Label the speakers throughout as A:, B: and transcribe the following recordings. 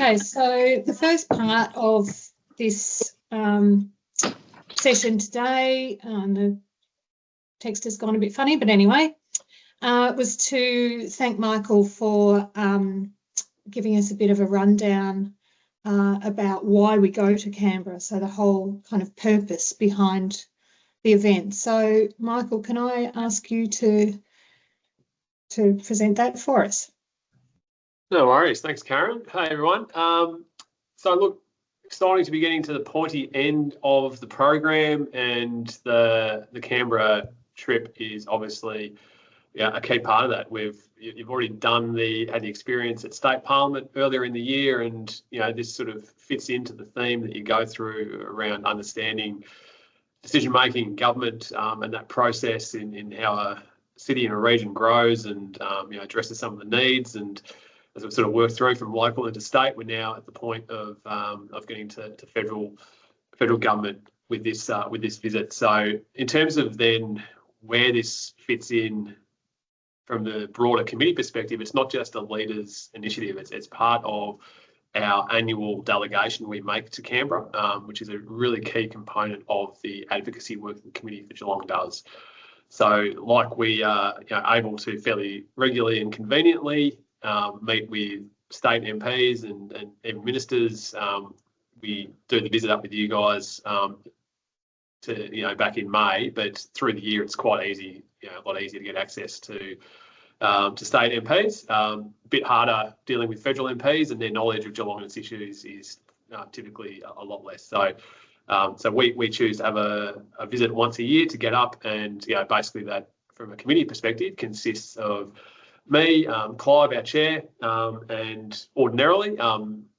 A: Okay, so the first part of this session today, the text has gone a bit funny, but anyway, was to thank Michael for giving us a bit of a rundown about why we go to Canberra, so the whole kind of purpose behind the event. So, Michael, can I ask you to present that for us?
B: No worries. Thanks, Karen. Hey, everyone. So, look, exciting to be getting to the pointy end of the program, and the Canberra trip is obviously a key part of that. You've already had the experience at State Parliament earlier in the year, and this sort of fits into the theme that you go through around understanding decision making, government, and that process in how a city and a region grows and addresses some of the needs. And as we've sort of worked through from local into state, we're now at the point of getting to federal government with this visit. So in terms of then where this fits in from the broader committee perspective, it's not just a leaders initiative. It's part of our annual delegation we make to Canberra, which is a really key component of the advocacy work the Committee for Geelong does. So like we are able to fairly regularly and conveniently meet with state MPs and even ministers. We do the visit up with you guys back in May, but through the year it's quite easy, a lot easier to get access to state MPs. A bit harder dealing with federal MPs, and their knowledge of Geelong and its issues is typically a lot less. So we choose to have a visit once a year to get up, and basically that, from a committee perspective, consists of me, Clive, our chair, and ordinarily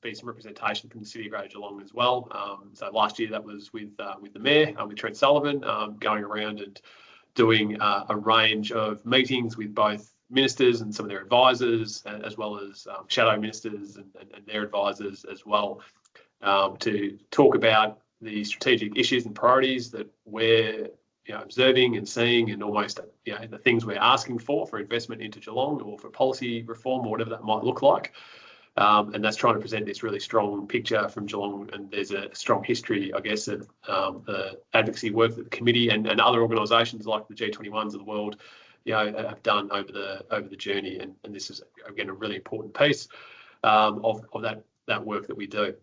B: be some representation from the City of Greater Geelong as well. So last year that was with the Mayor, with Trent Sullivan, going around and doing a range of meetings with both ministers and some of their advisors, as well as shadow ministers and their advisors as well, to talk about the strategic issues and priorities that we're observing and seeing, and almost the things we're asking for investment into Geelong, or for policy reform, or whatever that might look like. And that's trying to present this really strong picture from Geelong, and there's a strong history, I guess, of the advocacy work that the committee and other organisations like the G21s of the world have done over the journey, and this is again a really important piece of that work that we do.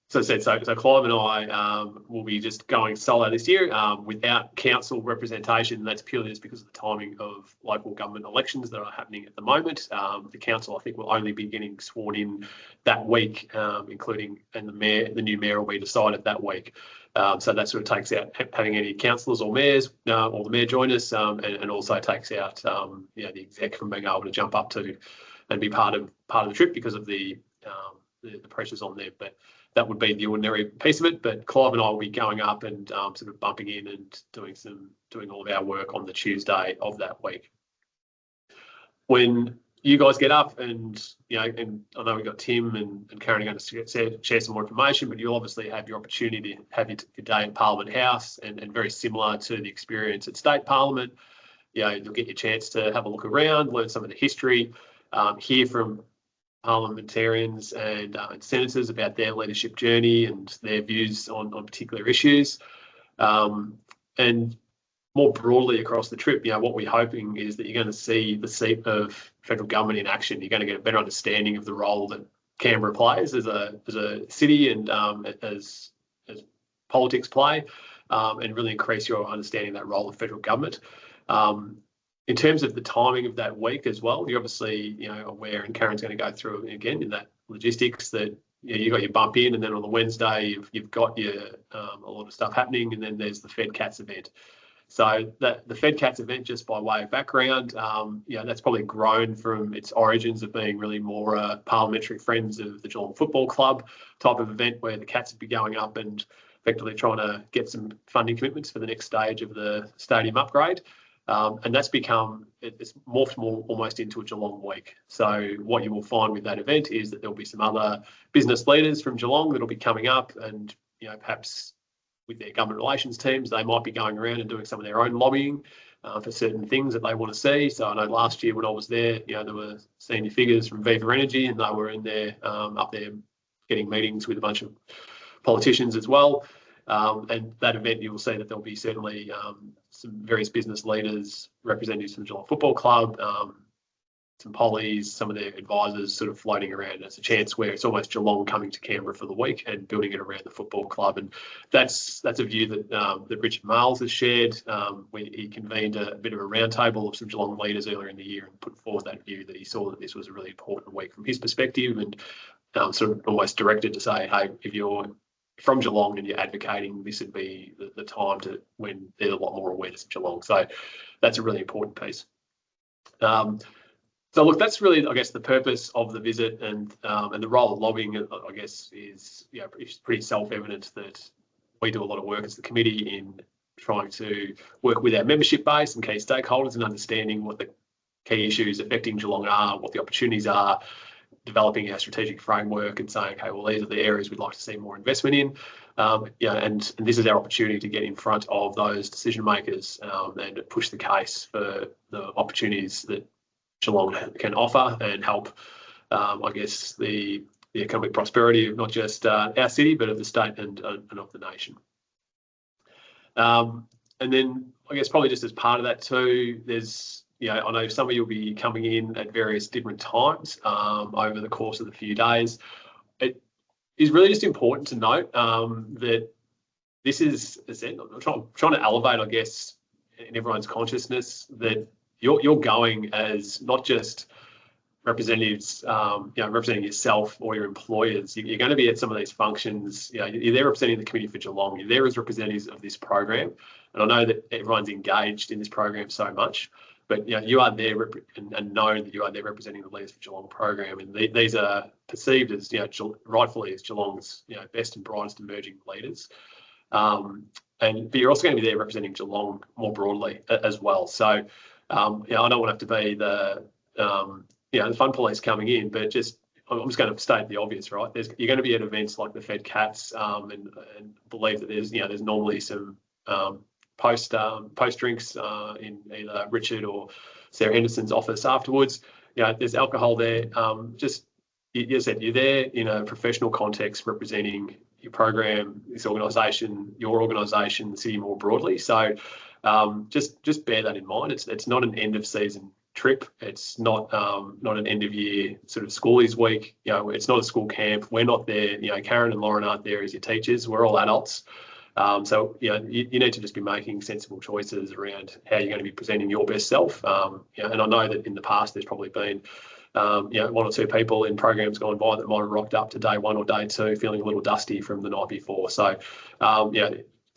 B: So Clive and I will be just going solo this year without council representation. That's purely just because of the timing of local government elections that are happening at the moment. The council, I think, will only be getting sworn in that week, including, and the new mayor will be decided that week. So that sort of takes out having any councillors or mayors or the mayor join us, and also takes out the exec from being able to jump up to and be part of the trip because of the pressures on them. But that would be the ordinary piece of it. But Clive and I will be going up and sort of bumping in and doing all of our work on the Tuesday of that week. When you guys get up, and and I know we've got Tim and Karen are going to share some more information, but you'll obviously have your opportunity to have your day in Parliament House, and very similar to the experience at State Parliament, you'll get your chance to have a look around, learn some of the history, hear from parliamentarians and senators about their leadership journey and their views on particular issues. And more broadly across the trip, what we're hoping is that you're going to see the seat of federal government in action. You're going to get a better understanding of the role that Canberra plays as a city, and as politics play, and really increase your understanding of that role of federal government. In terms of the timing of that week as well, you're obviously aware, and Karen's going to go through it again in that logistics, that you got your bump in, and then on the Wednesday you've got your a lot of stuff happening, and then there's the Fed Cats event. So the Fed Cats event, just by way of background, that's probably grown from its origins of being really more parliamentary friends of the Geelong Football Club type of event, where the Cats would be going up and effectively trying to get some funding commitments for the next stage of the stadium upgrade. And that's it's morphed more almost into a Geelong week. So what you will find with that event is that there'll be some other business leaders from Geelong that'll be coming up, and perhaps with their government relations teams, they might be going around and doing some of their own lobbying. for certain things that they want to see. So I know last year when I was there, there were senior figures from Viva Energy, and they were in there, up there, getting meetings with a bunch of politicians as well. And that event, you will see that there'll be certainly some various business leaders, representatives from Geelong Football Club, some pollies, some of their advisors sort of floating around. It's a chance where it's almost Geelong coming to Canberra for the week and building it around the football club. And that's a view that Richard Miles has shared. He convened a bit of a roundtable of some Geelong leaders earlier in the year and put forward that view that he saw that this was a really important week from his perspective, and sort of almost directed to say, hey, if you're from Geelong and you're advocating, this would be the time to when there's a lot more awareness of Geelong. So that's a really important piece. So look, that's really, I guess, the purpose of the visit, and the role of lobbying, I guess, is it's pretty self-evident that we do a lot of work as the committee in trying to work with our membership base and key stakeholders and understanding what the key issues affecting Geelong are, what the opportunities are, developing our strategic framework and saying, okay, well, these are the areas we'd like to see more investment in. And this is our opportunity to get in front of those decision makers and push the case for the opportunities that Geelong can offer and help, I guess, the economic prosperity of not just our city, but of the state and of the nation. And then, I guess, probably just as part of that too, there's, I know some of you will be coming in at various different times over the course of the few days. It is really just important to note that this is, as I said, I'm trying to elevate, I guess, in everyone's consciousness that you're going as not just representatives, representing yourself or your employers. You're going to be at some of these functions. You're there representing the Committee for Geelong. You're there as representatives of this program. And I know that everyone's engaged in this program so much, but you are there and know that you are there representing the Leaders for Geelong program. And these are perceived as, rightfully as Geelong's, best and brightest emerging leaders. But you're also going to be there representing Geelong more broadly as well. So, I don't want to have to be the fun police coming in, but I'm just going to state the obvious, right? You're going to be at events like the Fed Cats, and believe that there's normally some post drinks in either Richard or Sarah Henderson's office afterwards. There's alcohol there. You said you're there in a professional context representing your program, this organisation, your organisation, the city more broadly. So just bear that in mind. It's not an end of season trip. It's not an end of year sort of schoolies week. It's not a school camp. We're not there. Karen and Lauren aren't there as your teachers. We're all adults. So you need to just be making sensible choices around how you're going to be presenting your best self. And I know that in the past there's probably been one or two people in programs gone by that might have rocked up to day one or day two feeling a little dusty from the night before. So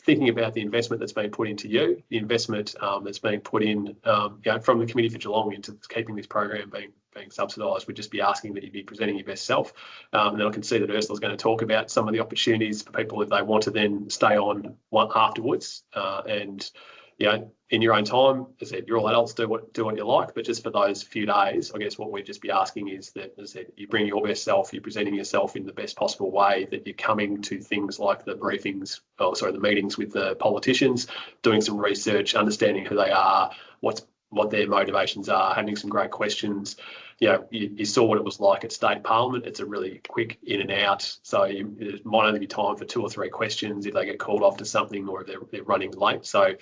B: thinking about the investment that's been put into you, the investment that's being put in from the Committee for Geelong into keeping this program being subsidised, would just be asking that you be presenting your best self. And then I can see that Ursula's going to talk about some of the opportunities for people if they want to then stay on afterwards. In your own time, as I said, you're all adults, do what you like, but just for those few days, I guess what we'd just be asking is that, as I said, you bring your best self, you're presenting yourself in the best possible way, that you're coming to things like the the meetings with the politicians, doing some research, understanding who they are, what their motivations are, having some great questions. You saw what it was like at State Parliament. It's a really quick in and out. So there might only be time for 2 or 3 questions if they get called off to something or if they're running late. So,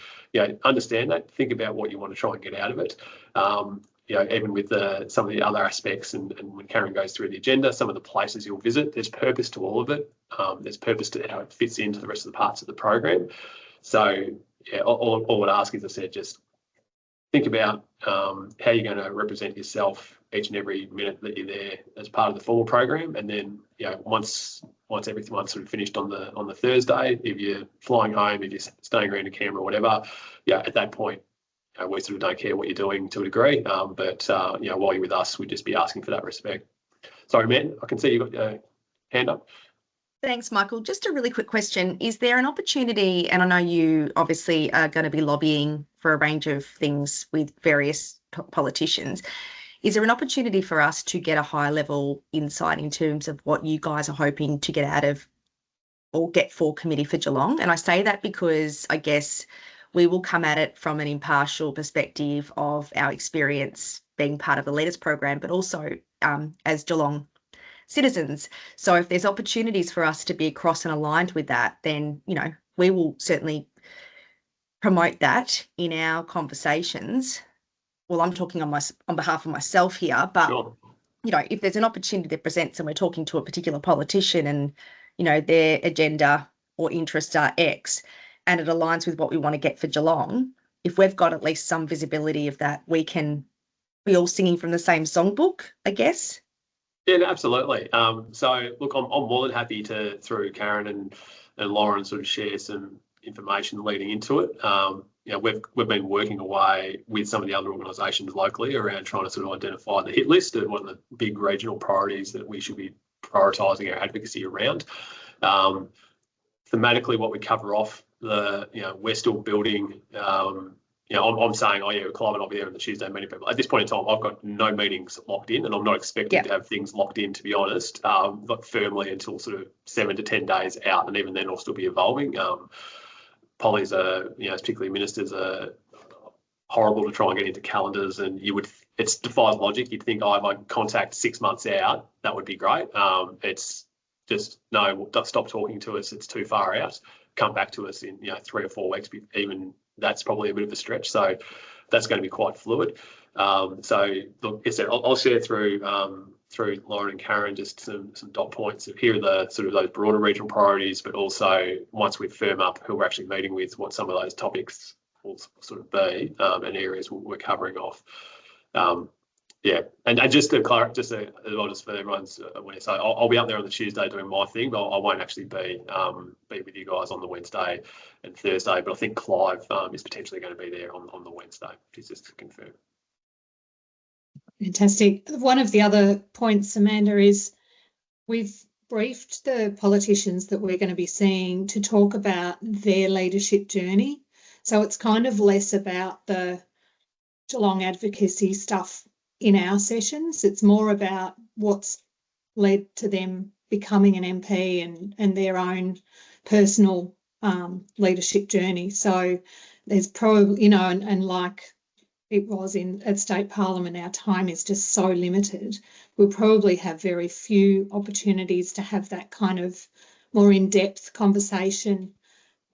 B: understand that. Think about what you want to try and get out of it. Even with some of the other aspects, and when Karen goes through the agenda, some of the places you'll visit, there's purpose to all of it. There's purpose to how it fits into the rest of the parts of the program. So, all I'd ask is, I said, just think about how you're going to represent yourself each and every minute that you're there as part of the formal program, and then once everything's sort of finished on the Thursday, if you're flying home, if you're staying around in Canberra or whatever, at that point we sort of don't care what you're doing to a degree, but while you're with us, we'd just be asking for that respect. Sorry, Matt, I can see you've got your hand up.
C: Thanks, Michael. Just a really quick question. Is there an opportunity, and I know you obviously are going to be lobbying for a range of things with various politicians, is there an opportunity for us to get a high level insight in terms of what you guys are hoping to get out of or get for Committee for Geelong? And I say that because I guess we will come at it from an impartial perspective of our experience being part of the Leaders Program, but also as Geelong citizens. So if there's opportunities for us to be across and aligned with that, then, you know, we will certainly promote that in our conversations. Well, I'm talking on behalf of myself here, but
B: Sure.
C: you know, if there's an opportunity that presents and we're talking to a particular politician and, you know, their agenda or interests are X and it aligns with what we want to get for Geelong, if we've got at least some visibility of that, we can be all singing from the same songbook, I guess.
B: Yeah, no, absolutely. So look, I'm more than happy to, through Karen and Lauren, sort of share some information leading into it. You know, we've been working away with some of the other organisations locally around trying to sort of identify the hit list and what are the big regional priorities that we should be prioritising our advocacy around. Thematically, what we cover off, we're still building. I'm saying, oh yeah, Clive and I'll be there on the Tuesday meeting people. At this point in time, I've got no meetings locked in, and I'm not expecting to have things locked in, to be honest, not firmly until sort of 7 to 10 days out, and even then I'll still be evolving. Polly's particularly ministers are horrible to try and get into calendars, and it defies logic. You'd think, if I contact 6 months out, that would be great. It's just, no, stop talking to us. It's too far out. Come back to us in 3 or 4 weeks. Even that's probably a bit of a stretch. So that's going to be quite fluid. So look, I said, I'll share through Lauren and Karen just some dot points of here are the sort of those broader regional priorities, but also once we firm up who we're actually meeting with, what some of those topics will sort of be and areas we're covering off. And just to clarify, just for everyone's awareness, so I'll be up there on the Tuesday doing my thing, but I won't actually be with you guys on the Wednesday and Thursday. But I think Clive is potentially going to be there on the Wednesday, just to confirm.
A: Fantastic. One of the other points, Amanda, is we've briefed the politicians that we're going to be seeing to talk about their leadership journey. So it's kind of less about the Geelong advocacy stuff in our sessions. It's more about what's led to them becoming an MP and their own personal leadership journey. So there's probably, and like it was at State Parliament, our time is just so limited. We'll probably have very few opportunities to have that kind of more in-depth conversation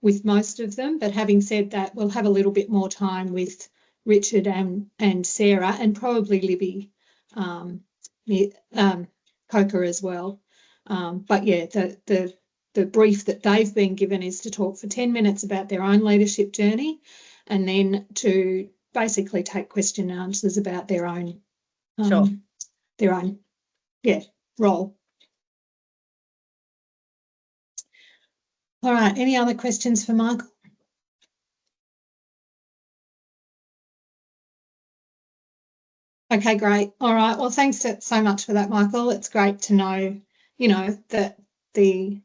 A: with most of them. But having said that, we'll have a little bit more time with Richard and Sarah, and probably Libby Coker as well. But yeah, the brief that they've been given is to talk for 10 minutes about their own leadership journey, and then to basically take question and answers about their own role. All right, any other questions for Michael? Okay, great. All right. Well, thanks so much for that, Michael. It's great to know, that the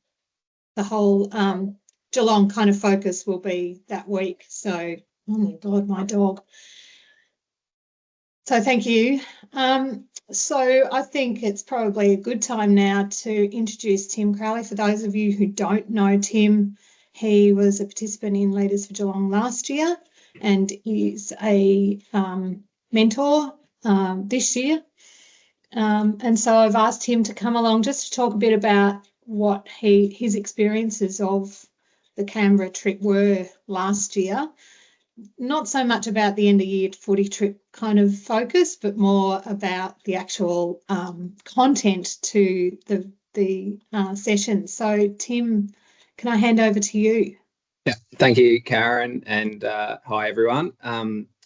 A: whole Geelong kind of focus will be that week. So, oh my God, my dog. So thank you. So I think it's probably a good time now to introduce Tim Crowley. For those of you who don't know Tim, he was a participant in Leaders for Geelong last year and is a mentor this year. And so I've asked him to come along just to talk a bit about what his experiences of the Canberra trip were last year. Not so much about the end of year footy trip kind of focus, but more about the actual content to the session. So Tim, can I hand over to you?
D: Yeah, thank you, Karen, and hi everyone.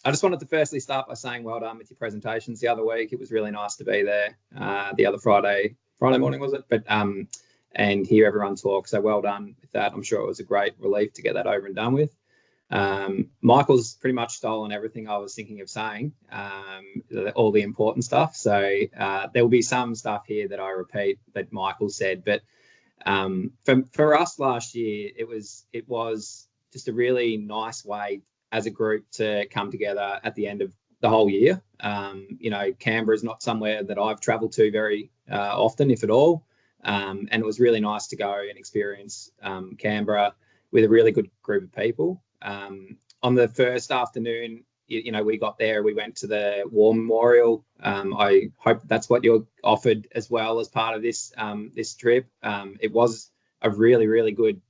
D: I just wanted to firstly start by saying well done with your presentations the other week. It was really nice to be there the other Friday morning, was it? But and hear everyone talk. So well done with that. I'm sure it was a great relief to get that over and done with. Michael's pretty much stolen everything I was thinking of saying, all the important stuff. So there will be some stuff here that I repeat that Michael said, but for us last year, it was just a really nice way as a group to come together at the end of the whole year. Canberra is not somewhere that I've travelled to very often, if at all. And it was really nice to go and experience Canberra with a really good group of people. On the first afternoon, we got there, we went to the War Memorial. I hope that's what you're offered as well as part of this this trip. It was a really, really good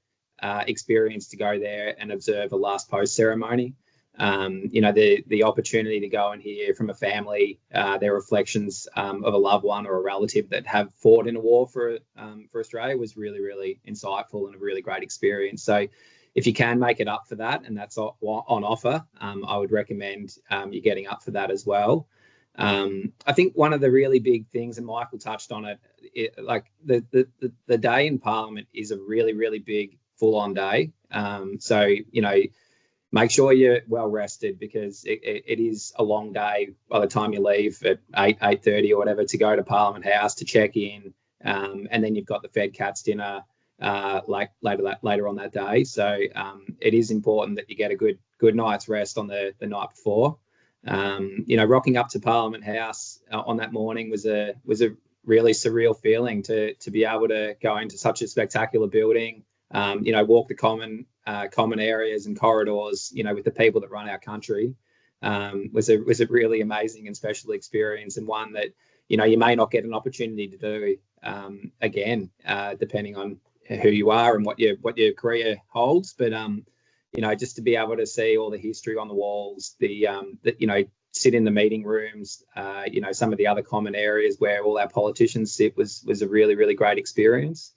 D: experience to go there and observe a last post ceremony. The opportunity to go and hear from a family their reflections of a loved one or a relative that have fought in a war for Australia was really, really insightful and a really great experience. So if you can make it up for that, and that's on offer, I would recommend you getting up for that as well. I think one of the really big things, and Michael touched on it, like the day in Parliament is a really, really big full-on day. So, make sure you're well rested, because it is a long day by the time you leave at 8:30 or whatever to go to Parliament House to check in. And then you've got the Fed Cats dinner later on that day. So it is important that you get a good night's rest on the night before. Rocking up to Parliament House on that morning was a really surreal feeling to be able to go into such a spectacular building. Walk the common areas and corridors, with the people that run our country, was a really amazing and special experience, and one that you may not get an opportunity to do again, depending on who you are and what your career holds. But just to be able to see all the history on the walls, sit in the meeting rooms, some of the other common areas where all our politicians sit was a really, really great experience.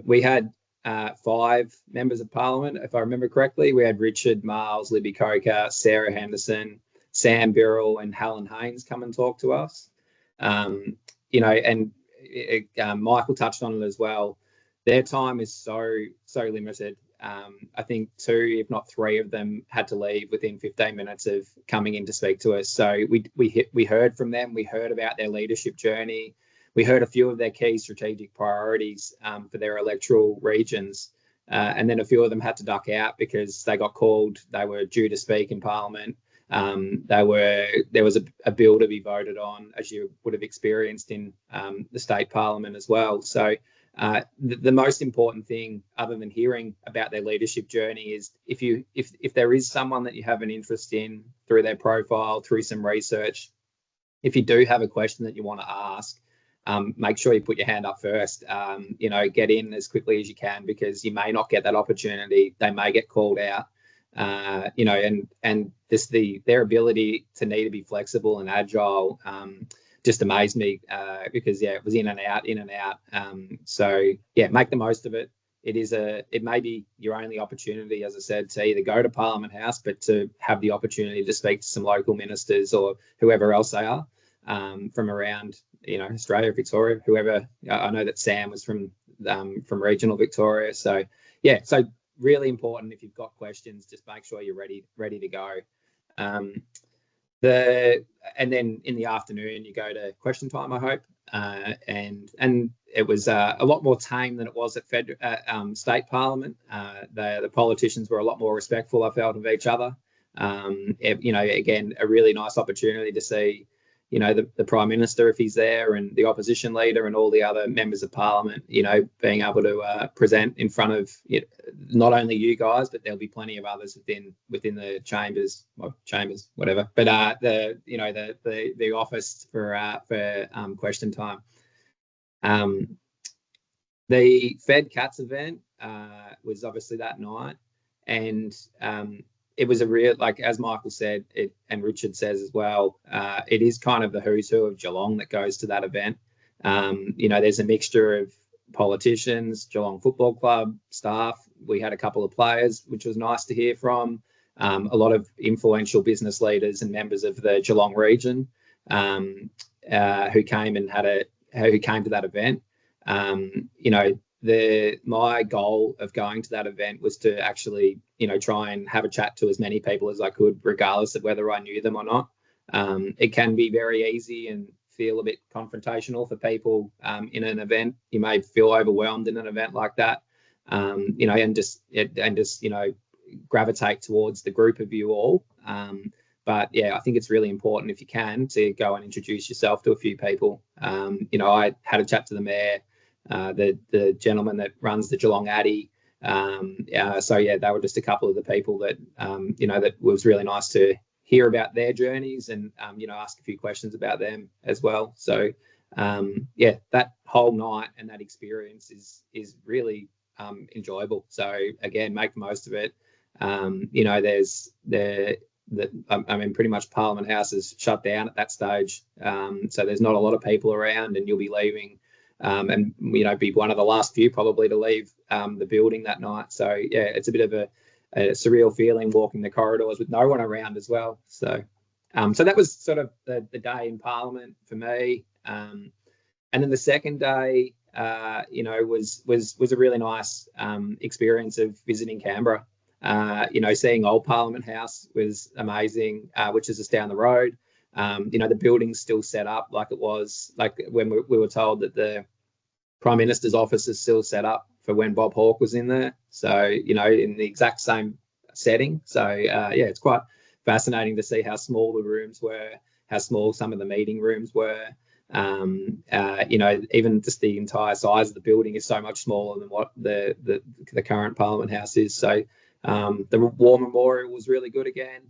D: We had 5 members of Parliament, if I remember correctly. We had Richard Marles, Libby Coker, Sarah Henderson, Sam Birrell, and Helen Haynes come and talk to us. And Michael touched on it as well. Their time is so limited. I think 2, if not 3 of them had to leave within 15 minutes of coming in to speak to us. So we heard from them. We heard about their leadership journey. We heard a few of their key strategic priorities for their electoral regions. And then a few of them had to duck out because they got called. They were due to speak in Parliament. There was a bill to be voted on, as you would have experienced in the state parliament as well. So the most important thing, other than hearing about their leadership journey, is if there is someone that you have an interest in through their profile, through some research, if you do have a question that you want to ask, make sure you put your hand up first. Get in as quickly as you can, because you may not get that opportunity. They may get called out. And just their ability to need to be flexible and agile just amazed me, because it was in and out. So make the most of it. It may be your only opportunity, as I said, to either go to Parliament House, but to have the opportunity to speak to some local ministers or whoever else they are from around Australia, Victoria, whoever. I know that Sam was from regional Victoria. So really important. If you've got questions, just make sure you're ready to go. And then in the afternoon you go to question time, I hope, and it was a lot more tame than it was at state parliament. The politicians were a lot more respectful, I felt, of each other. Again, a really nice opportunity to see the Prime Minister, if he's there, and the opposition leader and all the other members of Parliament, being able to present in front of not only you guys, but there'll be plenty of others within the chambers, whatever. But the office for question time. The Fed Cats event was obviously that night, and it was a real, as Michael said, and Richard says as well, it is kind of the who's who of Geelong that goes to that event. There's a mixture of politicians, Geelong Football Club, staff. We had a couple of players, which was nice to hear from. A lot of influential business leaders and members of the Geelong region who came to that event. My goal of going to that event was to actually, try and have a chat to as many people as I could, regardless of whether I knew them or not. It can be very easy and feel a bit confrontational for people in an event. You may feel overwhelmed in an event like that, and just gravitate towards the group of you all. But I think it's really important, if you can, to go and introduce yourself to a few people. I had a chat to the mayor, the gentleman that runs the Geelong Addy, So yeah, they were just a couple of the people that that was really nice to hear about their journeys and ask a few questions about them as well. So that whole night and that experience is really enjoyable. So again, make the most of it. Pretty much Parliament House is shut down at that stage, so there's not a lot of people around, and you'll be leaving, and be one of the last few probably to leave the building that night. So yeah, it's a bit of a surreal feeling walking the corridors with no one around as well. So that was sort of the day in Parliament for me, and then the second day, was a really nice experience of visiting Canberra. Seeing Old Parliament House was amazing, which is just down the road. The building's still set up like it was, like when we were told that the Prime Minister's office is still set up for when Bob Hawke was in there. So, in the exact same setting. So, it's quite fascinating to see how small the rooms were, how small some of the meeting rooms were. Even just the entire size of the building is so much smaller than what the current Parliament House is. So, the War Memorial was really good again.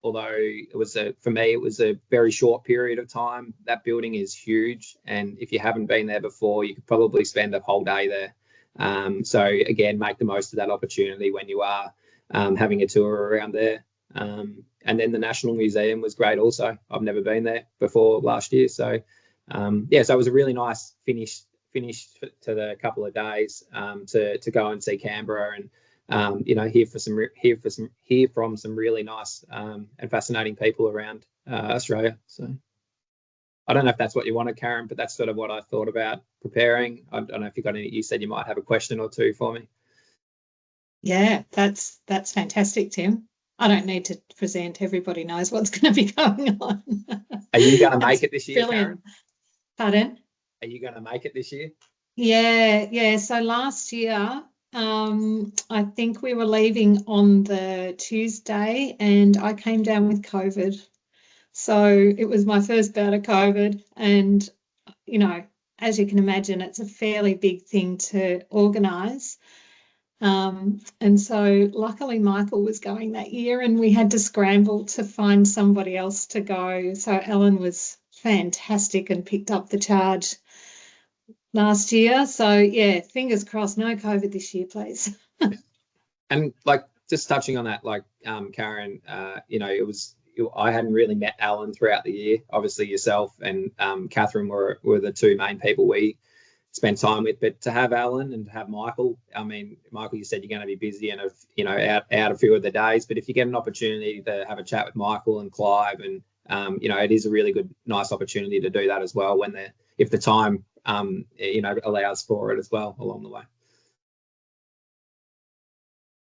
D: Although it was for me, it was a very short period of time. That building is huge, and if you haven't been there before, you could probably spend a whole day there. So again, make the most of that opportunity when you are having a tour around there. And then the National Museum was great also. I've never been there before last year. So so it was a really nice finish to the couple of days to go and see Canberra and hear from some really nice and fascinating people around Australia. So I don't know if that's what you wanted, Karen, but that's sort of what I thought about preparing. I don't know if you got any. You said you might have a question or two for me.
A: Yeah, that's fantastic, Tim. I don't need to present. Everybody knows what's going to be going on.
D: Are you going to make it this year,
A: brilliant.
D: Karen?
A: Pardon?
D: Are you going to make it this year?
A: Yeah. So last year, I think we were leaving on the Tuesday and I came down with COVID. So it was my first bout of COVID. And, as you can imagine, it's a fairly big thing to organise. And so luckily Michael was going that year and we had to scramble to find somebody else to go. So Ellen was fantastic and picked up the charge last year. So yeah, fingers crossed, no COVID this year, please.
D: And just touching on that, Karen, I hadn't really met Alan throughout the year. Obviously yourself and Catherine were the two main people we spent time with, but to have Alan and to have Michael, Michael, you said you're going to be busy and out a few of the days, but if you get an opportunity to have a chat with Michael and Clive, and it is a really nice opportunity to do that as well if the time allows for it as well along the way.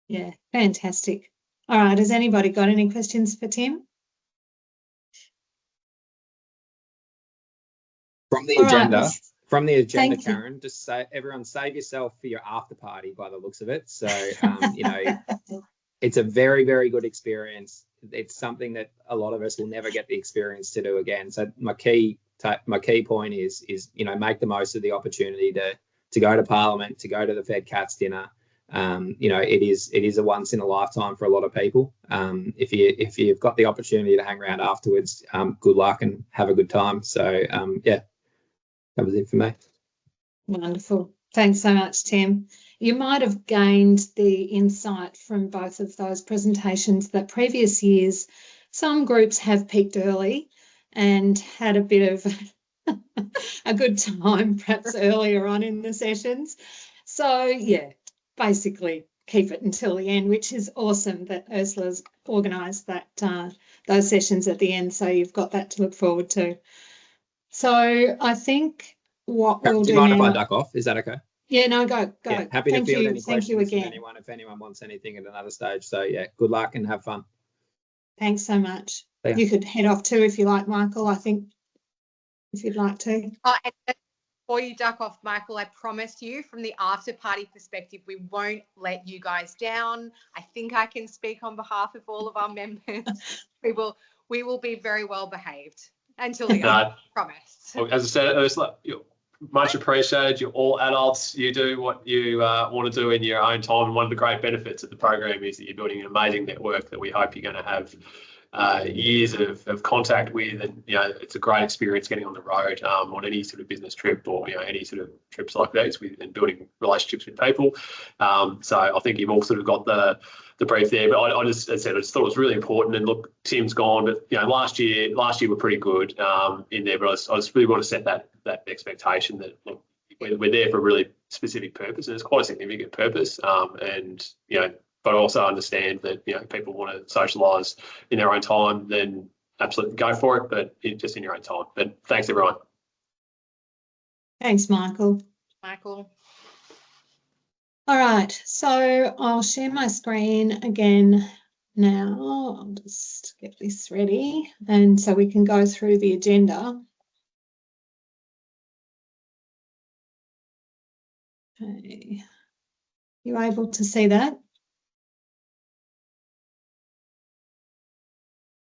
A: Yeah, fantastic. All right, has anybody got any questions for Tim?
D: From the agenda.
A: Right.
D: From the agenda,
A: Thank
D: Karen, you. Just say, everyone save yourself for your after party by the looks of it. So, it's a very, very good experience. It's something that a lot of us will never get the experience to do again. So my key point is make the most of the opportunity to go to Parliament, to go to the Fed Cats dinner. It is a once in a lifetime for a lot of people. If you've got the opportunity to hang around afterwards, good luck and have a good time. So that was it for me.
A: Wonderful. Thanks so much, Tim. You might have gained the insight from both of those presentations that previous years, some groups have peaked early and had a bit of a good time perhaps earlier on in the sessions. So, yeah, basically keep it until the end, which is awesome that Ursula's organised those sessions at the end, so you've got that to look forward to. So I think what we'll do now...
D: Do you mind if I duck off? Is that okay?
A: Yeah, no, go.
D: Yeah, happy to field any questions
A: from
D: anyone if anyone wants anything at another stage. So yeah, good luck and have fun.
A: Thanks so much. You could head off too if you like, Michael, I think, if you'd like to.
E: And before you duck off, Michael, I promise you from the after party perspective, we won't let you guys down. I think I can speak on behalf of all of our members. We will be very well behaved until the end. Promise.
B: Well, as I said, Ursula, much appreciated. You're all adults. You do what you want to do in your own time. And one of the great benefits of the program is that you're building an amazing network that we hope you're going to have years of contact with. And, you know, it's a great experience getting on the road on any sort of business trip or, you know, any sort of trips like these and building relationships with people. So I think you've all sort of got the brief there, but I just, as I said, I just thought it was really important. And look, Tim's gone, but you know, last year we're pretty good in there. But I just really want to set that expectation that look, we're there for a really specific purpose, and it's quite a significant purpose. And you know, but I also understand that you know people want to socialise in their own time, then absolutely go for it, but just in your own time. But thanks everyone.
A: Thanks, Michael.
E: Michael.
A: All right, so I'll share my screen again now. I'll just get this ready, and so we can go through the agenda. Okay, you able to see that?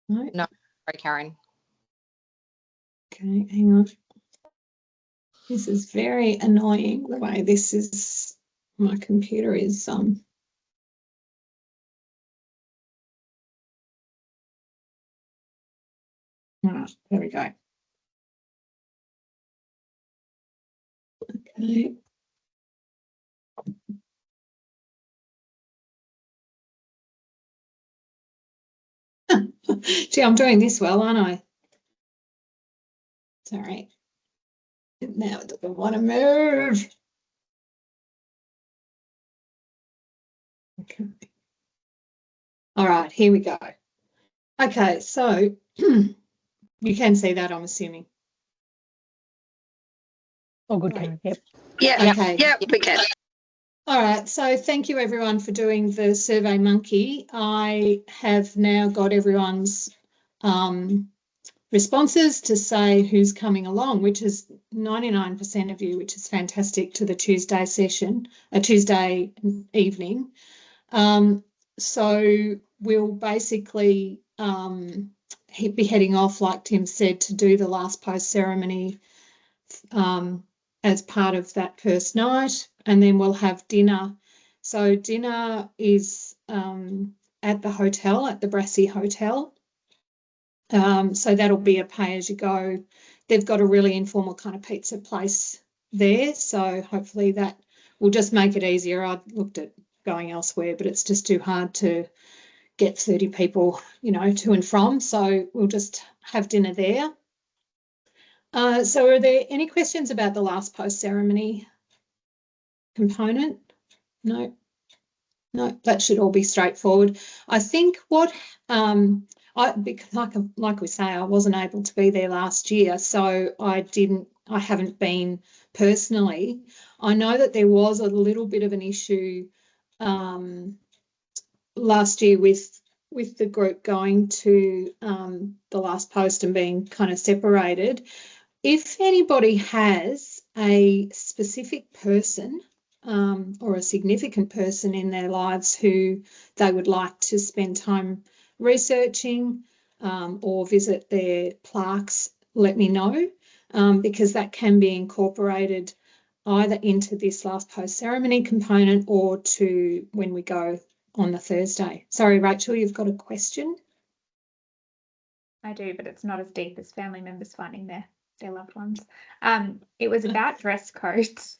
A: No.
E: No, sorry, Karen.
A: Okay, hang on. This is very annoying the way this is. My computer is all right, there we go. Okay. Gee, I'm doing this well, aren't I? Sorry. Now it doesn't want to move. Okay. All right, here we go. Okay, so you can see that, I'm assuming.
F: All good, Karen. Yep.
C: Yeah.
A: Okay.
C: Yeah, we can.
A: All right, so thank you everyone for doing the Survey Monkey. I have now got everyone's responses to say who's coming along, which is 99% of you, which is fantastic, to the Tuesday session, a Tuesday evening. So we'll basically be heading off, like Tim said, to do the last post ceremony as part of that first night, and then we'll have dinner. So dinner is at the hotel, at the Brassey Hotel. So that'll be a pay as you go. They've got a really informal kind of pizza place there, so hopefully that will just make it easier. I looked at going elsewhere, but it's just too hard to get 30 people, you know, to and from. So we'll just have dinner there. So are there any questions about the last post ceremony component? No, that should all be straightforward. I think what because like we say, I wasn't able to be there last year, so I haven't been personally. I know that there was a little bit of an issue last year with the group going to the last post and being kind of separated. If anybody has a specific person or a significant person in their lives who they would like to spend time researching or visit their plaques, let me know, because that can be incorporated either into this last post ceremony component or to when we go on the Thursday. Sorry, Rachel, you've got a question?
G: I do, but it's not as deep as family members finding their loved ones. It was about dress codes.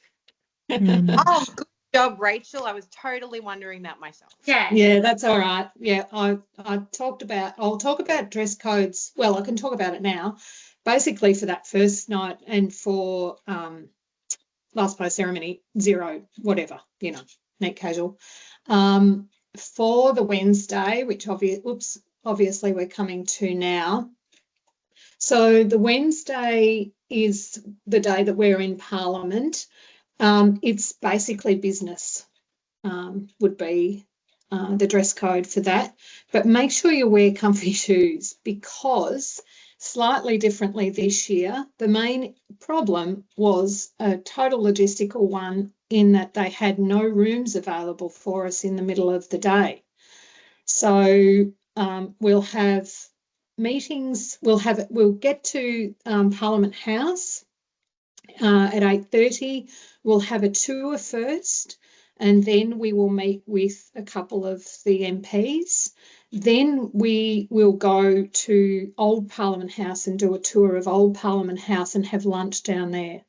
E: Oh, good job, Rachel. I was totally wondering that myself.
A: Yeah, that's all right. Yeah, I'll talk about dress codes. Well, I can talk about it now. Basically for that first night and for last post ceremony, 0, whatever, you know, neat casual. For the Wednesday, which obviously we're coming to now. So the Wednesday is the day that we're in Parliament. It's basically business would be the dress code for that. But make sure you wear comfy shoes, because slightly differently this year, the main problem was a total logistical one in that they had no rooms available for us in the middle of the day. So we'll have meetings, we'll get to Parliament House At 8:30, we'll have a tour first, and then we will meet with a couple of the MPs. Then we will go to Old Parliament House and do a tour of Old Parliament House and have lunch down there.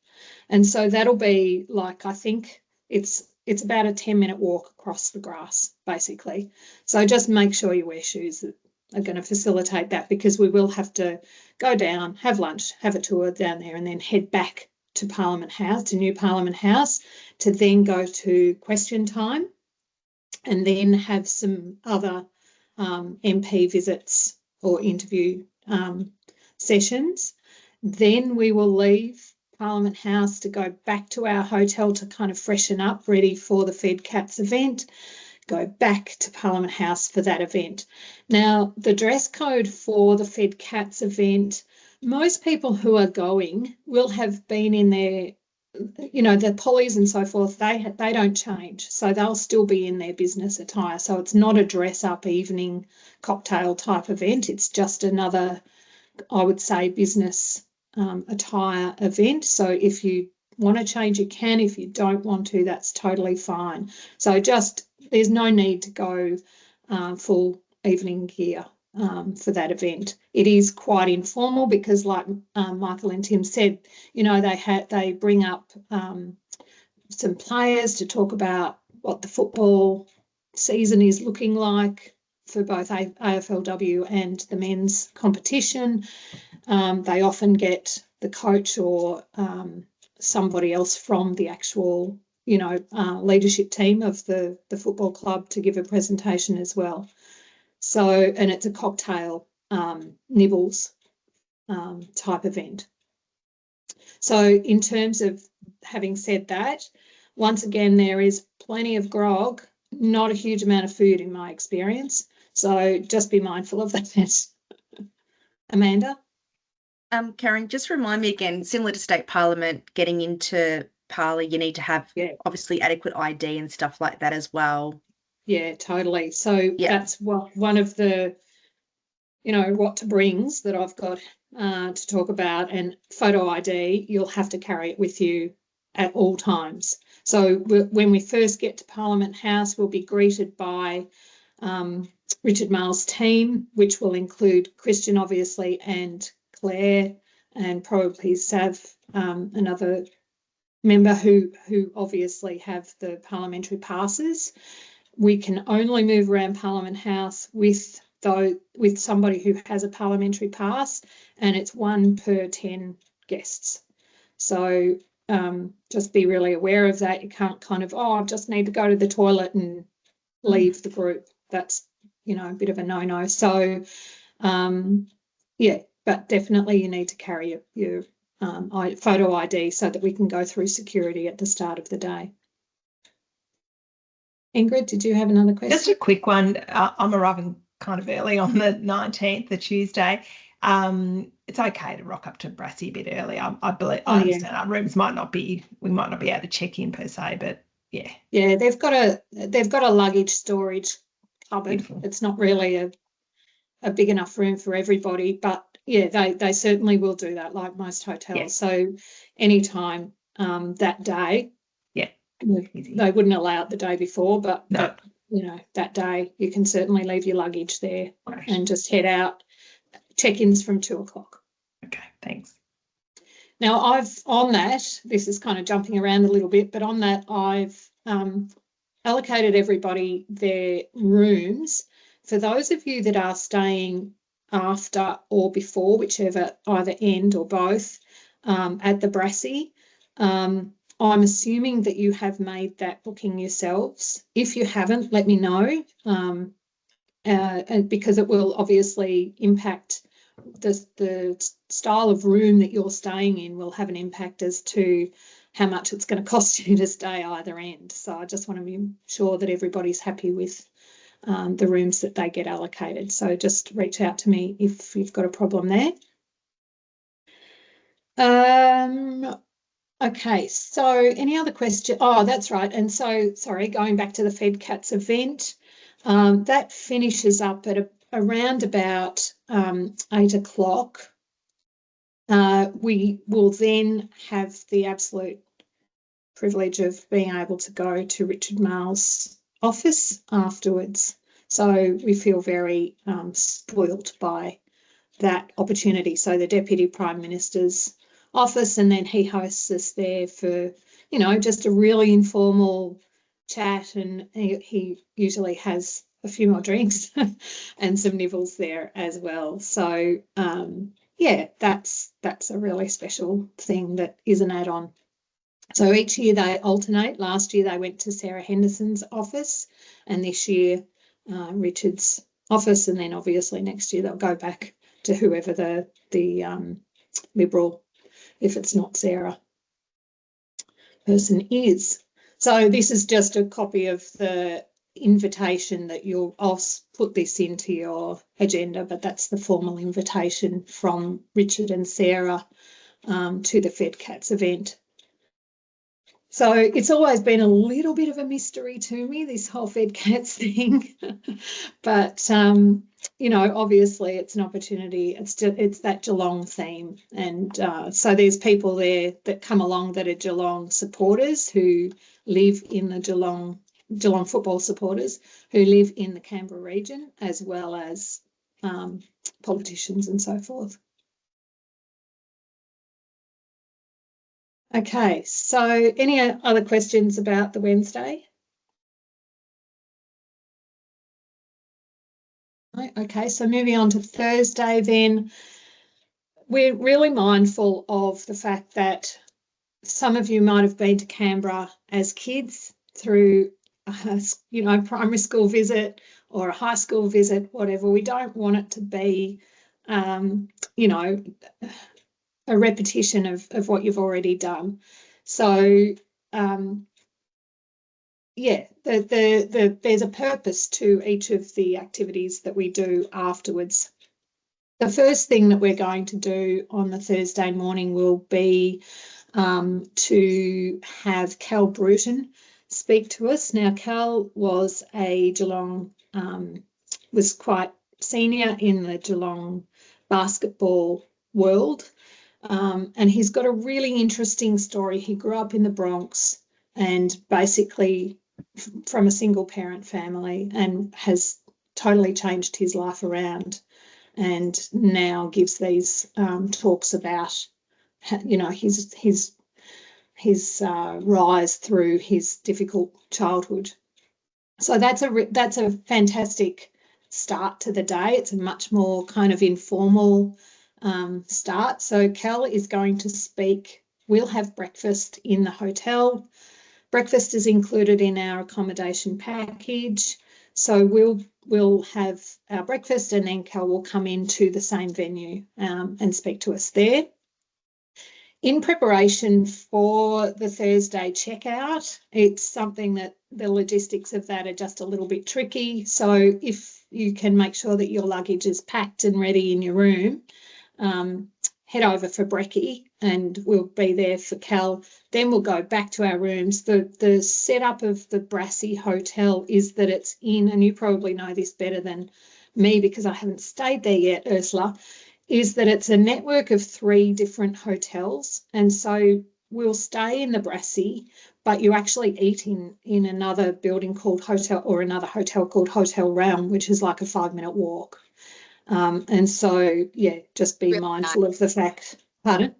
A: And so that'll be like, I think it's about a 10-minute walk across the grass, basically. So just make sure you wear shoes that are going to facilitate that, because we will have to go down, have lunch, have a tour down there, and then head back to Parliament House, to New Parliament House, to then go to question time, and then have some other MP visits or interview sessions. Then we will leave Parliament House to go back to our hotel to kind of freshen up, ready for the Fed Cats event, go back to Parliament House for that event. Now, the dress code for the Fed Cats event, most people who are going will have been in their, you know, the pollies and so forth, they don't change. So they'll still be in their business attire. So it's not a dress up evening cocktail type event. It's just another, I would say, business attire event. So if you want to change, you can. If you don't want to, that's totally fine. So just, there's no need to go full evening gear for that event. It is quite informal because, like Michael and Tim said, you know, they bring up some players to talk about what the football season is looking like for both AFLW and the men's competition. They often get the coach or somebody else from the actual, you know, leadership team of the football club to give a presentation as well. So, and it's a cocktail nibbles type event. So in terms of having said that, once again, there is plenty of grog, not a huge amount of food in my experience. So just be mindful of that. Amanda?
C: Karen, just remind me again, similar to state parliament, getting into Parley, you need to have obviously adequate ID and stuff like that as well.
A: Yeah, totally. So that's one of the, you know, what to brings that I've got to talk about. And photo ID, you'll have to carry it with you at all times. So when we first get to Parliament House, we'll be greeted by Richard Marles' team, which will include Christian, obviously, and Claire, and probably Sav, another member who obviously have the parliamentary passes. We can only move around Parliament House with somebody who has a parliamentary pass, and it's 1 per 10 guests. So just be really aware of that. You can't kind of, I just need to go to the toilet and leave the group. That's, you know, a bit of a no-no. So but definitely you need to carry your photo ID so that we can go through security at the start of the day. Ingrid, did you have another question?
F: Just a quick one. I'm arriving kind of early on the 19th, the Tuesday. It's okay to rock up to Brassy a bit early. I understand our rooms we might not be able to check in per se, but yeah.
A: Yeah, they've got a luggage storage cupboard. Beautiful. It's not really a big enough room for everybody, but yeah, they certainly will do that, like most hotels. Yeah. So anytime that day, they wouldn't allow it the day before, but you know, that day you can certainly leave your luggage there and just head out. Check-ins from 2 o'clock.
F: Okay, thanks.
A: Now this is kind of jumping around a little bit, but on that I've allocated everybody their rooms. For those of you that are staying after or before, whichever, either end or both, at the Brassy, I'm assuming that you have made that booking yourselves. If you haven't, let me know, and because it will obviously impact the style of room that you're staying in will have an impact as to how much it's going to cost you to stay either end. So I just want to be sure that everybody's happy with the rooms that they get allocated. So just reach out to me if you've got a problem there. Okay, so any other question? Oh, that's right. And so, sorry, going back to the Fed Cats event, that finishes up at around about 8 o'clock. We will then have the absolute privilege of being able to go to Richard Marles' office afterwards. So we feel very spoilt by that opportunity. So the Deputy Prime Minister's office, and then he hosts us there for, you know, just a really informal chat, and he usually has a few more drinks and some nibbles there as well. So yeah, that's a really special thing that is an add-on. So each year they alternate. Last year they went to Sarah Henderson's office, and this year Richard's office, and then obviously next year they'll go back to whoever the Liberal, if it's not Sarah, person is. So this is just a copy of the invitation that I'll put this into your agenda, but that's the formal invitation from Richard and Sarah to the Fed Cats event. So it's always been a little bit of a mystery to me, this whole Fed Cats thing. But, you know, obviously it's an opportunity. It's that Geelong theme. And so there's people there that come along that are Geelong supporters who live in the Geelong football supporters who live in the Canberra region, as well as politicians and so forth. Okay, so any other questions about the Wednesday? Okay, so moving on to Thursday then, we're really mindful of the fact that some of you might have been to Canberra as kids through a, you know, primary school visit or a high school visit, whatever. We don't want it to be, you know, a repetition of what you've already done. So yeah, there's a purpose to each of the activities that we do afterwards. The first thing that we're going to do on the Thursday morning will be to have Cal Bruton speak to us. Now, Cal was a Geelong, was quite senior in the Geelong basketball world, and he's got a really interesting story. He grew up in the Bronx and basically from a single parent family, and has totally changed his life around, and now gives these talks about, you know, his rise through his difficult childhood. So that's a fantastic start to the day. It's a much more kind of informal start. So Cal is going to speak. We'll have breakfast in the hotel. Breakfast is included in our accommodation package. So we'll have our breakfast, and then Cal will come into the same venue and speak to us there. In preparation for the Thursday checkout, it's something that the logistics of that are just a little bit tricky. So if you can make sure that your luggage is packed and ready in your room, head over for brekkie, and we'll be there for Cal. Then we'll go back to our rooms. The setup of the Brassey Hotel is that it's in, and you probably know this better than me because I haven't stayed there yet, Ursula, is that it's a network of 3 different hotels. And so we'll stay in the Brassey, but you actually eat in another building called Hotel, or another hotel called Hotel Realm, which is like a 5-minute walk. And so, yeah, just be
E: Really
A: mindful
E: nice. of
A: the fact. Pardon?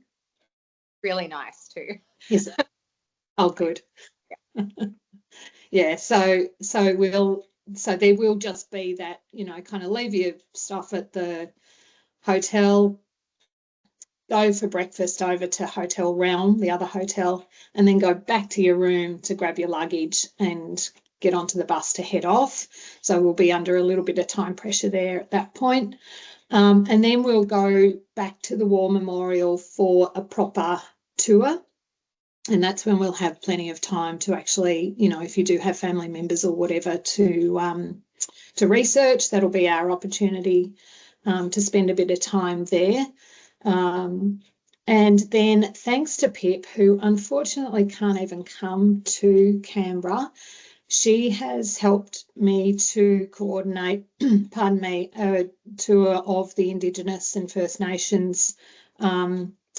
E: Really nice too.
A: Is it? Oh, good. Yeah, so there will just be that, you know, kind of leave your stuff at the hotel, go for breakfast over to Hotel Realm, the other hotel, and then go back to your room to grab your luggage and get onto the bus to head off. So we'll be under a little bit of time pressure there at that point. And then we'll go back to the War Memorial for a proper tour. And that's when we'll have plenty of time to actually, you know, if you do have family members or whatever to research, that'll be our opportunity to spend a bit of time there. And then thanks to Pip, who unfortunately can't even come to Canberra, she has helped me to coordinate, pardon me, a tour of the Indigenous and First Nations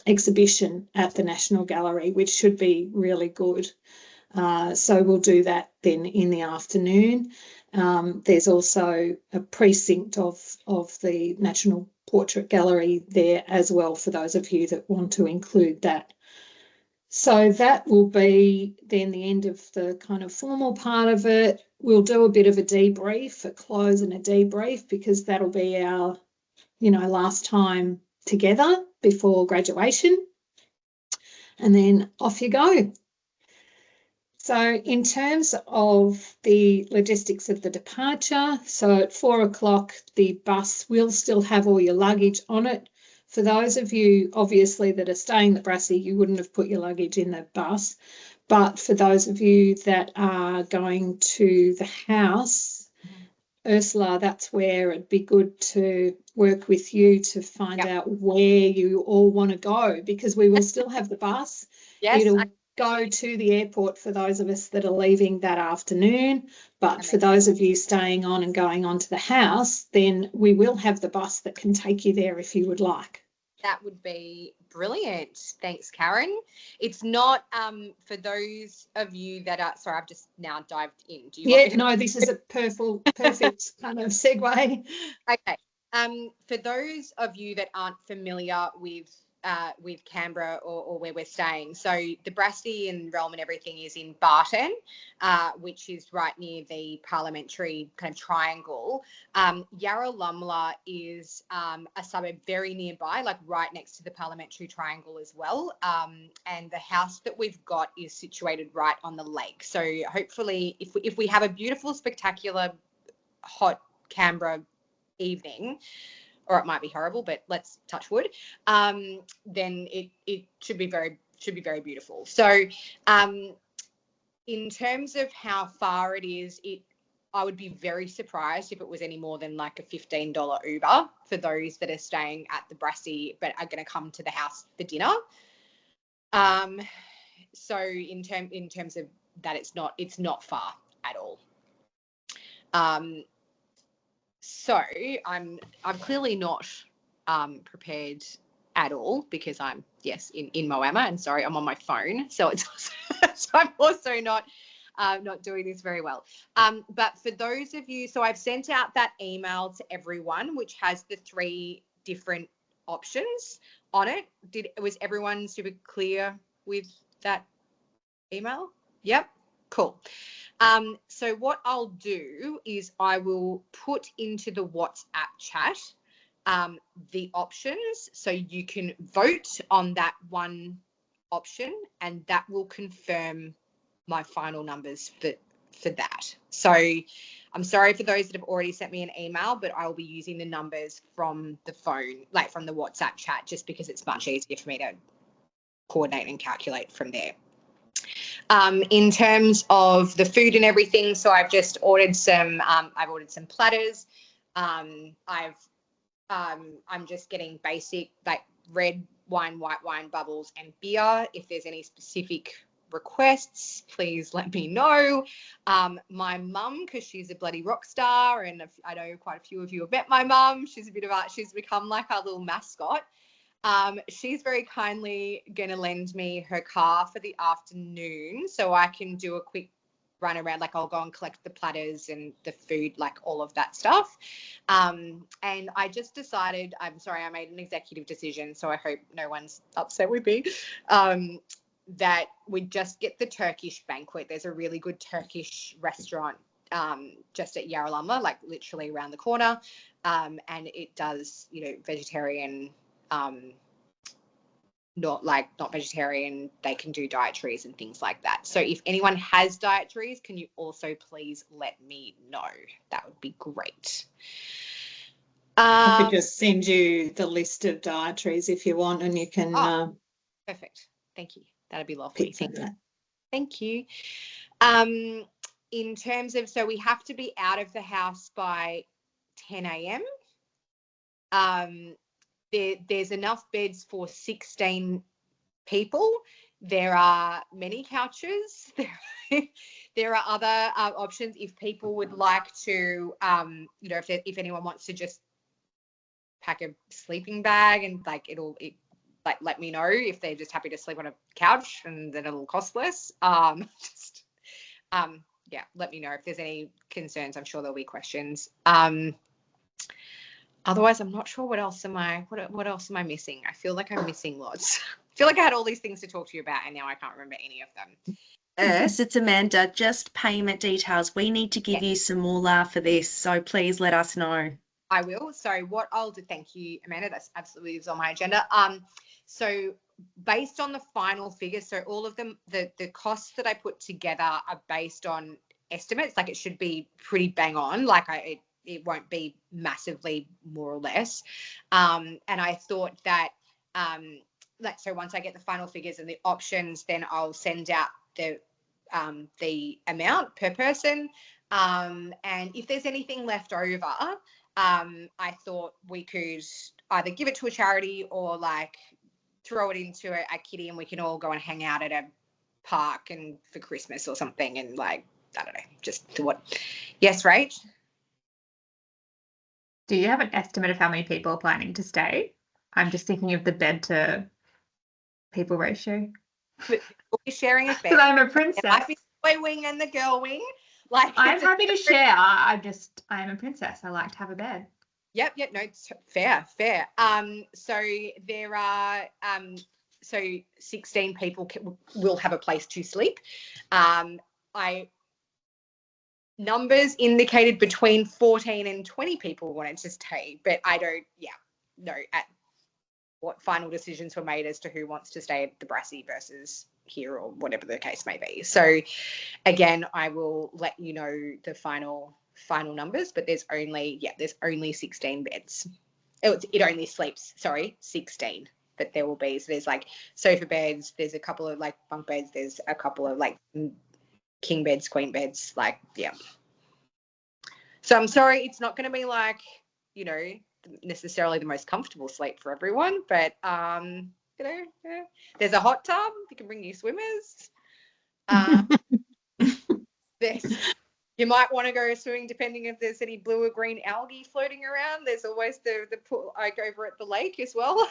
A: exhibition at the National Gallery, which should be really good. So we'll do that then in the afternoon. There's also a precinct of the National Portrait Gallery there as well for those of you that want to include that. So that will be then the end of the kind of formal part of it. We'll do a bit of a debrief, a close and a debrief, because that'll be our, last time together before graduation. And then off you go. So in terms of the logistics of the departure, so at 4 o'clock, the bus will still have all your luggage on it. For those of you, obviously, that are staying at Brassey, you wouldn't have put your luggage in the bus. But for those of you that are going to the house, Ursula, that's where it'd be good to work with you to find out where you all want to go, because we will still have the bus.
E: Yes.
A: It'll go to the airport for those of us that are leaving that afternoon, but for those of you staying on and going on to the house, then we will have the bus that can take you there if you would like.
E: That would be brilliant. Thanks, Karen. It's not for those of you that are, sorry, I've just now dived in. Do you want me to...
A: No, this is a perfect kind of segue.
E: Okay. For those of you that aren't familiar with Canberra or where we're staying, so the Brassey and realm and everything is in Barton, which is right near the parliamentary kind of triangle. Yarralumla is a suburb very nearby, like right next to the parliamentary triangle as well. And the house that we've got is situated right on the lake. So hopefully, if we have a beautiful, spectacular, hot Canberra evening, or it might be horrible, but let's touch wood, then it should be very beautiful. So in terms of how far it is, I would be very surprised if it was any more than like a $15 Uber for those that are staying at the Brassey but are going to come to the house for dinner. So in terms of that, it's not far at all. So I'm clearly not prepared at all, because I'm in Moama, and sorry, I'm on my phone, so it's so I'm also not doing this very well. But for those of you, so I've sent out that email to everyone, which has the 3 different options on it. Was everyone super clear with that email? Yep, cool. So what I'll do is I will put into the WhatsApp chat the options, so you can vote on that one option, and that will confirm my final numbers for that. So I'm sorry for those that have already sent me an email, but I will be using the numbers from the phone, like from the WhatsApp chat, just because it's much easier for me to coordinate and calculate from there. In terms of the food and everything, so I've just ordered some. I've ordered some platters. I'm just getting basic, like red wine, white wine, bubbles, and beer. If there's any specific requests, please let me know. My mum, because she's a bloody rock star, and I know quite a few of you have met my mum. She's become like our little mascot. She's very kindly going to lend me her car for the afternoon, so I can do a quick run around. Like, I'll go and collect the platters and the food, like all of that stuff. And I just decided, I'm sorry, I made an executive decision, so I hope no one's upset with me, that we just get the Turkish banquet. There's a really good Turkish restaurant just at Yarralumla, like literally around the corner, and it does, vegetarian, not vegetarian, they can do dietaries and things like that. So if anyone has dietaries, can you also please let me know? That would be great.
A: I could just send you the list of dietaries if you want, and you can
E: perfect. Thank you. That'd be lovely. Thank you. In terms of, so we have to be out of the house by 10 a.m. There's enough beds for 16 people. There are many couches. There are other options if people would like to, if anyone wants to just pack a sleeping bag and like let me know if they're just happy to sleep on a couch and then it'll cost less. Yeah, let me know if there's any concerns. I'm sure there'll be questions. Otherwise, I'm not sure what else am I missing? I feel like I'm missing lots. I feel like I had all these things to talk to you about and now I can't remember any of them.
C: Yes, it's Amanda. Just payment details. We need to give you some more for this, so please let us know.
E: I will. So what I'll do, thank you, Amanda. That's absolutely is on my agenda. So based on the final figures, so all of them, the costs that I put together are based on estimates. Like it should be pretty bang on. Like it won't be massively more or less. And I thought that so once I get the final figures and the options, then I'll send out the amount per person. And if there's anything left over, I thought we could either give it to a charity or like throw it into a kitty and we can all go and hang out at a park and for Christmas or something and like, I don't know, just do what. Yes, Rach?
G: Do you have an estimate of how many people are planning to stay? I'm just thinking of the bed to people ratio.
E: We'll be sharing a bed.
G: Because I'm a princess.
E: It might be the boy wing and the girl wing. Like
G: I'm happy to share. I am a princess. I like to have a bed.
E: Yep, no, it's fair. So there are 16 people will have a place to sleep. Numbers indicated between 14 and 20 people wanted to stay, but I don't, know at what final decisions were made as to who wants to stay at the Brassy versus here or whatever the case may be. So again, I will let you know the final numbers, but there's only 16 beds. It only sleeps 16, but there will be, so there's like sofa beds, there's a couple of like bunk beds, there's a couple of like king beds, queen beds, like so I'm sorry it's not going to be like necessarily the most comfortable sleep for everyone, but there's a hot tub, you can bring your swimmers. You might want to go swimming depending if there's any blue or green algae floating around. There's always the pool I go over at the lake as well.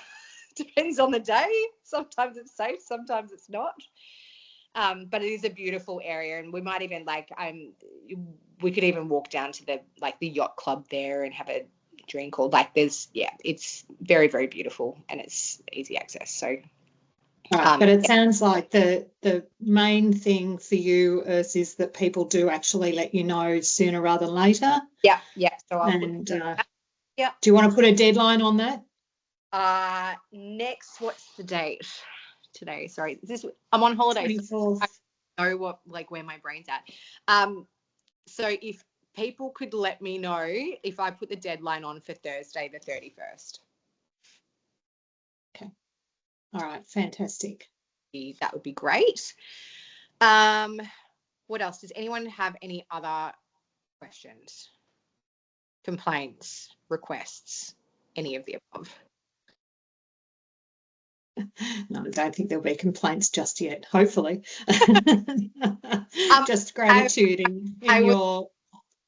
E: Depends on the day. Sometimes it's safe, sometimes it's not. But it is a beautiful area, and we might even we could even walk down to the yacht club there and have a drink, or it's very, very beautiful and it's easy access. So
A: right, but it sounds like the main thing for you is that people do actually let you know sooner rather than later.
E: Yeah. So
A: do you want to put a deadline on that?
E: Next, what's the date today? Sorry, I'm on holiday.
A: 24th.
E: So I know where my brain's at. So if people could let me know if I put the deadline on for Thursday the 31st.
A: Okay. All right, fantastic.
E: That would be great. What else? Does anyone have any other questions, complaints, requests, any of the above?
A: No, I don't think there'll be complaints just yet, hopefully. Just gratitude in your...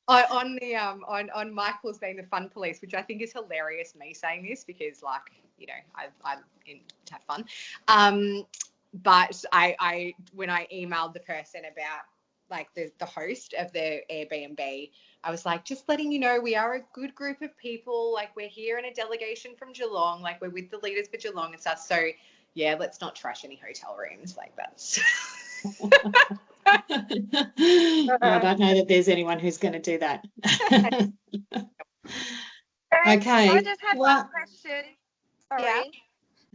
E: On Michael's being the fun police, which I think is hilarious, me saying this because I'm in to have fun. But I when I emailed the person about the host of the Airbnb, I was like, just letting you know, we are a good group of people. Like, we're here in a delegation from Geelong. Like, we're with the leaders for Geelong and stuff. So yeah, let's not trash any hotel rooms. Like, that's
A: I don't know that there's anyone who's going to do that. Okay.
H: I just had one question. Sorry.
E: Yeah.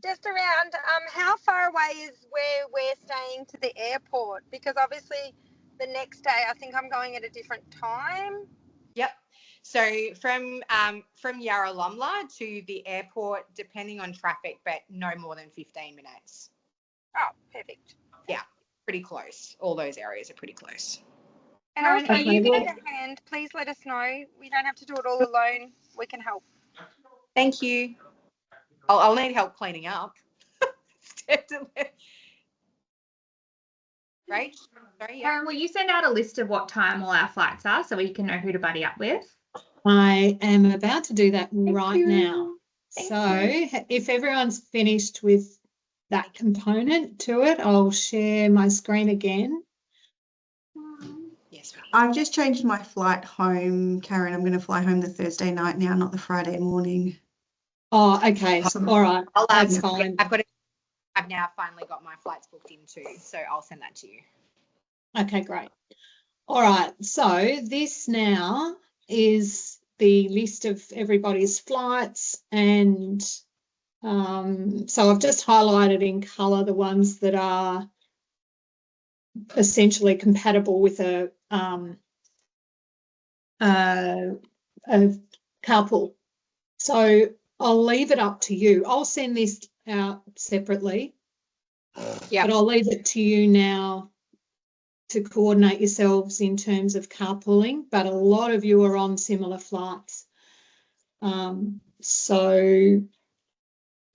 H: Just around how far away is where we're staying to the airport? Because obviously the next day I think I'm going at a different time.
E: Yep. So from Yarralumla to the airport, depending on traffic, but no more than 15 minutes.
H: Oh, perfect.
E: Yeah, pretty close. All those areas are pretty close.
H: And also, if you need a hand, please let us know. We don't have to do it all alone. We can help.
E: Thank you. I'll need help cleaning up. Right? Sorry, yeah.
G: Karen, will you send out a list of what time all our flights are so we can know who to buddy up with?
A: I am about to do that right now. So if everyone's finished with that component to it. I'll share my screen again.
E: Yes.
I: I've just changed my flight home, Karen. I'm going to fly home the Thursday night now, not the Friday morning.
A: Oh, okay. All right. That's fine.
E: I've now finally got my flights booked in too, so I'll send that to you.
A: Okay, great. All right. So this now is the list of everybody's flights, and so I've just highlighted in colour the ones that are essentially compatible with a carpool. So I'll leave it up to you. I'll send this out separately,
E: Yeah,
A: but I'll leave it to you now to coordinate yourselves in terms of carpooling. But a lot of you are on similar flights, so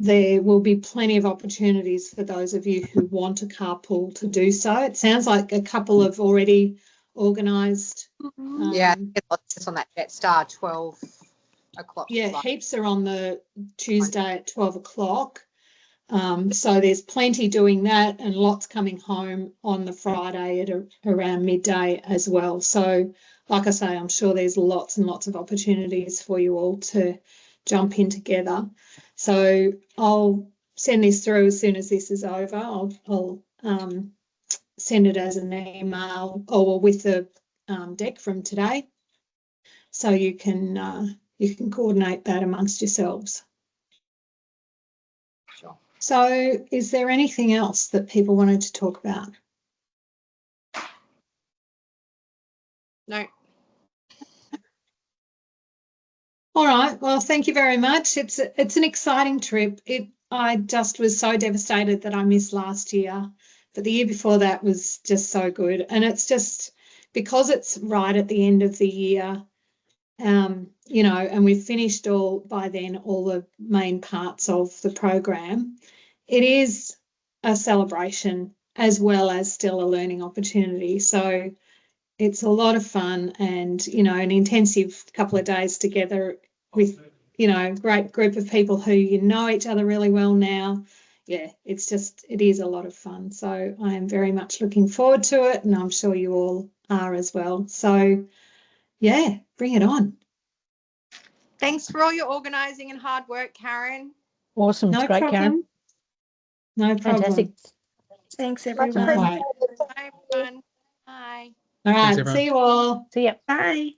A: there will be plenty of opportunities for those of you who want a carpool to do so. It sounds like a couple have already organised.
E: yeah, it's on that Jetstar 12 o'clock.
A: Yeah,
E: flight.
A: heaps are on the Tuesday at 12 o'clock. So there's plenty doing that, and lots coming home on the Friday at around midday as well. So like I say, I'm sure there's lots and lots of opportunities for you all to jump in together. So I'll send this through as soon as this is over. I'll send it as an email or with the deck from today, so you can coordinate that amongst yourselves.
E: Sure.
A: So is there anything else that people wanted to talk about?
E: No.
A: All right. Well, thank you very much. It's an exciting trip. I just was so devastated that I missed last year, but the year before that was just so good. And it's just because it's right at the end of the year, you know, and we've finished all the main parts of the program. It is a celebration as well as still a learning opportunity. So it's a lot of fun, and, you know, an intensive couple of days together with, you know, great group of people who you know each other really well now. Yeah, it is a lot of fun. So I am very much looking forward to it, and I'm sure you all are as well. So yeah, bring it on.
E: Thanks for all your organising and hard work, Karen.
J: Awesome. It's
A: No
J: great,
A: problem.
J: Karen.
A: No problem.
J: Fantastic.
C: Thanks,
H: Much
C: everyone.
A: All right.
H: appreciated.
E: Bye, everyone. Bye.
A: All
D: Thanks,
A: right.
D: everyone.
A: See you all.
J: See ya.
C: Bye.